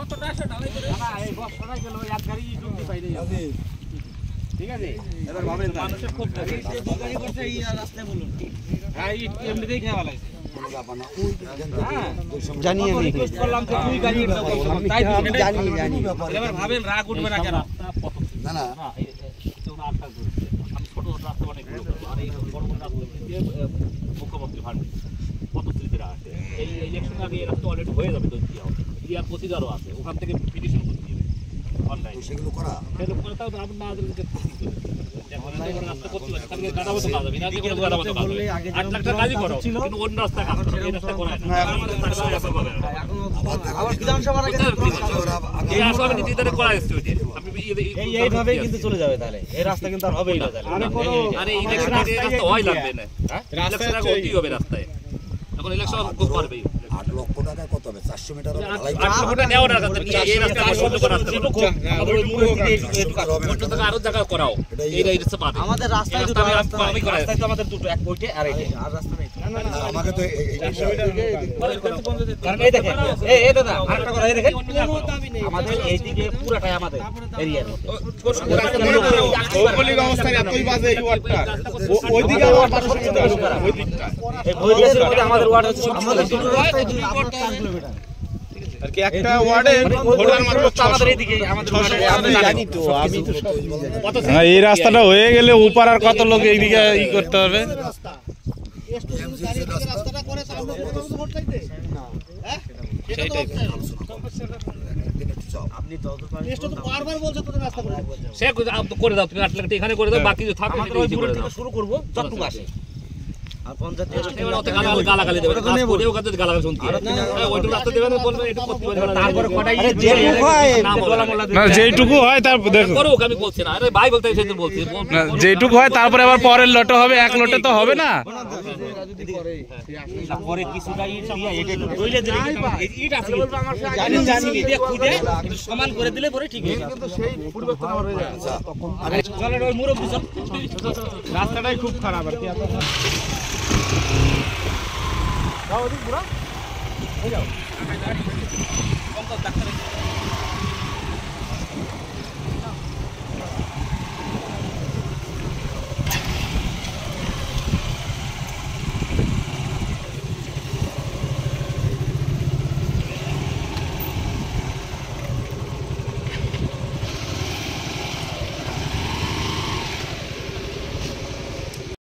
কতটা আসে ঢালাই করে না এই বছরটা গেল এক গাড়ি ঢুকতে পাইনি ঠিক আছে এবার ভাবেন মানুষের খুব বেশি দুই গাড়ি করছে এই রাস্তায় বলুন হ্যাঁ এমনিতেই খেয়া লাগছে জানি আমি রিকোয়েস্ট করলাম যে দুই গাড়ি তাই জানি এবার ভাবেন রাগ উঠবে না কেন না না আমি ছোট রাস্তা অনেক আর এই বড় বড় রাস্তা দিয়ে মুখ্যমন্ত্রী ভাড়বে কত স্মৃতিরা আছে এই ইলেকশন আগে এই রাস্তা অলরেডি হয়ে যাবে তো ক্লিয়ার প্রসিজারও আছে ওখান থেকে পিটিশন করতে হবে অনলাইন সেগুলো করা তাও আপনি না রাস্তা করতে পারছেন তাহলে গাড়াবো তো না যাবে না দিয়ে গাড়াবো তো 8 লাখ টাকা কাজই করো কিন্তু অন্য রাস্তা কাজ এই রাস্তা করা না আবার বিধানসভার আগে এই রাস্তা নীতিতে করা হচ্ছে আপনি এইভাবেই কিন্তু চলে যাবে তাহলে এই রাস্তা কিন্তু আর হবেই না তাহলে আরে ইলেকশন আগে রাস্তা হয় লাগবে না হ্যাঁ রাস্তা গতি হবে রাস্তায় এখন ইলেকশন করবে 8 লক্ষ টাকা কত হবে 400 মিটার ঢালাই 8 লক্ষ টাকা নেওয়া রাস্তা এই রাস্তা বন্ধ করা রাস্তা আমাদের ওই মুড়ে দিকে একটু টাকা আরো জায়গা করাও এই রাস্তা পাবে আমাদের রাস্তায় দুটো রাস্তা রাস্তায় তো আমাদের দুটো এক কোটি আর এই আর রাস্তা নেই আমাকে তো কারণ এই দেখেন এই দাদা আরেকটা কথা এই দেখেন আমাদের এইদিকে পুরাটাই আমাদের এরিয়ার মধ্যে ভৌগোলিক অবস্থায় এতই বাজে এই ওয়ার্ডটা ওইদিকে আবার 500 মিটার ওই দিকটা এই বৈদেশের মধ্যে আমাদের ওয়ার্ড হচ্ছে আমাদের দুটো রাস্তায় 4 কিলোমিটার আর কি একটা ওয়ার্ডে ভোটার মাত্র আমাদের এইদিকে আমাদের আমি জানি তো আমি তো সব না এই রাস্তাটা হয়ে গেলে উপার আর কত লোক এইদিকে ই করতে হবে রাস্তাটা করে তাহলে ভোট চাইতে হ্যাঁ সেটাই আপনি যত পারেন এটা তো বারবার বলছো তোদের রাস্তা করে সে করে দাও তুমি 8 লাখ টাকা এখানে করে দাও বাকি যে থাকে আমাদের ওই দূর থেকে শুরু করব যতটুকু আসে আর পঞ্চায়েত এবার ওতে গালাগালি দেবে কাজ করেও কাজ গালাগালি শুনতে ওইটুকু রাস্তা দেবে না বলবে এটা করতে পারবে না তারপরে কটাই যেটুকু হয় না যেইটুকু হয় তার দেখো করুক আমি বলছি না আরে ভাই বলতে সেদিন বলছি না যেইটুকু হয় তারপরে আবার পরের লটে হবে এক লটে তো হবে না পরে কিছুটা ইট দিয়া এটা কইলে দিলে ইট আছে বলবো আমার জানি দিয়ে খুঁজে সমান করে দিলে পরে ঠিক হয়ে যাবে কিন্তু সেই পরিবর্তন আবার হয়ে যাবে তখন আরে চলেন ওই মুরব্বি সব রাস্তাটাই খুব খারাপ আর কি এত যাও ওদিক পুরো এই যাও